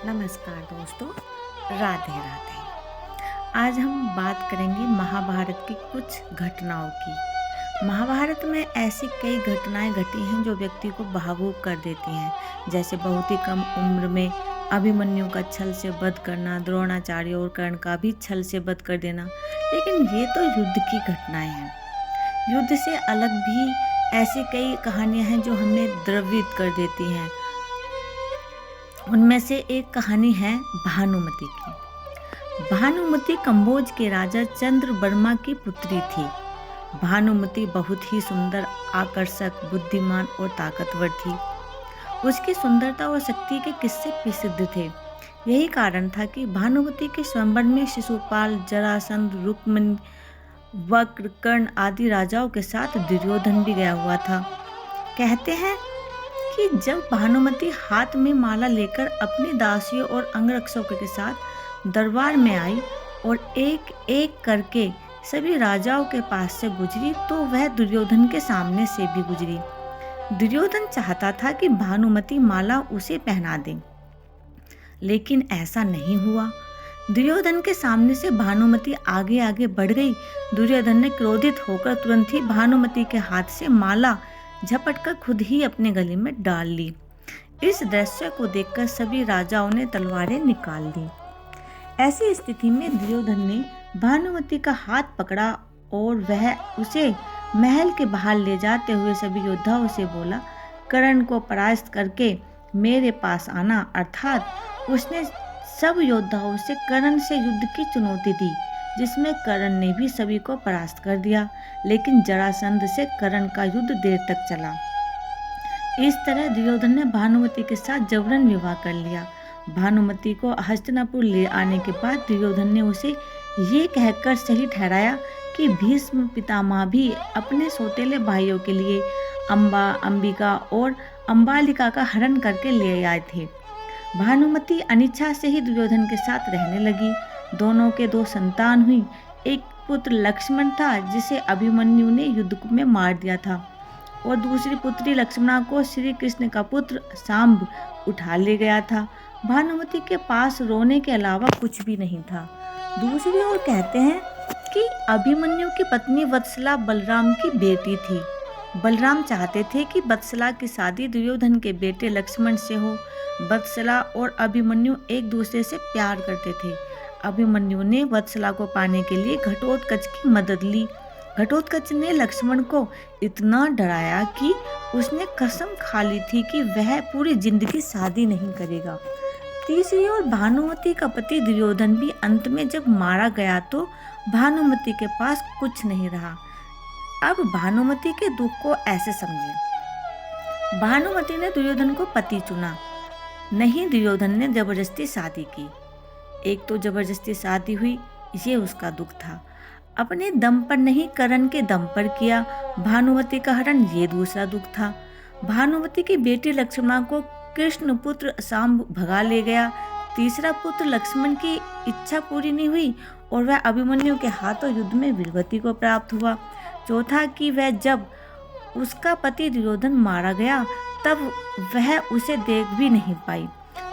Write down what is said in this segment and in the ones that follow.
नमस्कार दोस्तों, राधे राधे। आज हम बात करेंगे महाभारत की कुछ घटनाओं की। महाभारत में ऐसी कई घटनाएं घटी हैं जो व्यक्ति को भावुक कर देती हैं, जैसे बहुत ही कम उम्र में अभिमन्यु का छल से वध करना, द्रोणाचार्य और कर्ण का भी छल से वध कर देना। लेकिन ये तो युद्ध की घटनाएं हैं। युद्ध से अलग भी ऐसी कई कहानियां हैं जो हमें द्रवित कर देती हैं। उनमें से एक कहानी है भानुमति की। भानुमति कंबोज के राजा चंद्रवर्मा की पुत्री थी। भानुमति बहुत ही सुंदर, आकर्षक, बुद्धिमान और ताकतवर थी। उसकी सुंदरता और शक्ति के किस्से प्रसिद्ध थे। यही कारण था कि भानुमति के स्वयंवर में शिशुपाल, जरासंध, रुक्मिणी, वक्र, कर्ण आदि राजाओं के साथ दुर्योधन भी गया हुआ था। कहते हैं कि जब भानुमति हाथ में माला लेकर अपनी दासियों और अंगरक्षकों के साथ दरबार में आई और एक एक करके सभी राजाओं के पास से गुजरी, तो वह दुर्योधन के सामने से भी गुजरी। दुर्योधन चाहता था कि भानुमति माला उसे पहना दे, लेकिन ऐसा नहीं हुआ। दुर्योधन के सामने से भानुमति आगे आगे बढ़ गई। दुर्योधन ने क्रोधित होकर तुरंत ही भानुमति के हाथ से माला झपटकर खुद ही अपने गले में डाल ली। इस दृश्य को देखकर सभी राजाओं ने तलवारें निकाल दी। ऐसी स्थिति में दुर्योधन ने भानुमति का हाथ पकड़ा और वह उसे महल के बाहर ले जाते हुए सभी योद्धाओं से बोला, कर्ण को परास्त करके मेरे पास आना। अर्थात उसने सब योद्धाओं से कर्ण से युद्ध की चुनौती दी, जिसमें कर्ण ने भी सभी को परास्त कर दिया। लेकिन जरासंध से कर्ण का युद्ध देर तक चला। इस तरह दुर्योधन ने भानुमति के साथ जबरन विवाह कर लिया। भानुमति को हस्तिनापुर ले आने के बाद दुर्योधन ने उसे ये कहकर सही ठहराया कि भीष्म पितामह भी अपने सौतेले भाइयों के लिए अंबा, अंबिका और अंबालिका का हरण करके ले आए थे। भानुमति अनिच्छा से ही दुर्योधन के साथ रहने लगी। दोनों के दो संतान हुई। एक पुत्र लक्ष्मण था, जिसे अभिमन्यु ने युद्ध में मार दिया था, और दूसरी पुत्री लक्ष्मणा को श्री कृष्ण का पुत्र सांब उठा ले गया था। भानुमति के पास रोने के अलावा कुछ भी नहीं था। दूसरी ओर कहते हैं कि अभिमन्यु की पत्नी वत्सला बलराम की बेटी थी। बलराम चाहते थे कि वत्सला की शादी दुर्योधन के बेटे लक्ष्मण से हो। वत्सला और अभिमन्यु एक दूसरे से प्यार करते थे। अभिमन्यु ने वत्सला को पाने के लिए घटोत्कच की मदद ली। घटोत्कच ने लक्ष्मण को इतना डराया कि उसने कसम खा ली थी कि वह पूरी जिंदगी शादी नहीं करेगा। तीसरी ओर भानुमति का पति दुर्योधन भी अंत में जब मारा गया तो भानुमति के पास कुछ नहीं रहा। अब भानुमति के दुख को ऐसे समझे। भानुमति ने दुर्योधन को पति चुना, नहीं दुर्योधन ने जबरदस्ती शादी की। एक तो जबरदस्ती शादी हुई, ये उसका दुख था। अपने दम पर नहीं, कर्ण के दम पर किया भानुमति का हरण, ये दूसरा दुख था। भानुमति की बेटी लक्ष्मणा को कृष्ण पुत्र सांब भगा ले गया। तीसरा पुत्र लक्ष्मण की इच्छा पूरी नहीं हुई और वह अभिमन्यु के हाथों युद्ध में वीरगति को प्राप्त हुआ। चौथा कि वह जब उसका पति दुर्योधन मारा गया तब वह उसे देख भी नहीं पाई।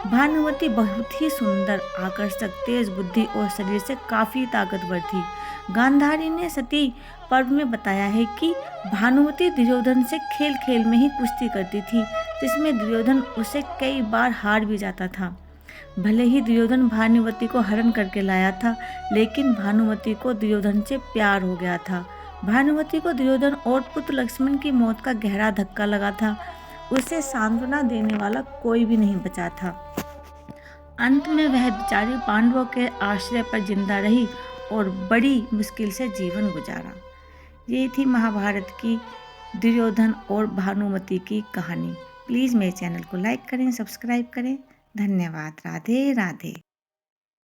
भानुमति बहुत ही सुंदर, आकर्षक, तेज बुद्धि और शरीर से काफी ताकतवर थी। गांधारी ने सती पर्व में बताया है कि भानुमति दुर्योधन से खेल खेल में ही कुश्ती करती थी, जिसमें दुर्योधन उसे कई बार हार भी जाता था। भले ही दुर्योधन भानुमति को हरण करके लाया था, लेकिन भानुमति को दुर्योधन से प्यार हो गया था। भानुमति को दुर्योधन और पुत्र लक्ष्मण की मौत का गहरा धक्का लगा था। उसे सांत्वना देने वाला कोई भी नहीं बचा था। अंत में वह बेचारी पांडवों के आश्रय पर जिंदा रही और बड़ी मुश्किल से जीवन गुजारा। ये थी महाभारत की दुर्योधन और भानुमति की कहानी। प्लीज़ मेरे चैनल को लाइक करें, सब्सक्राइब करें। धन्यवाद। राधे राधे।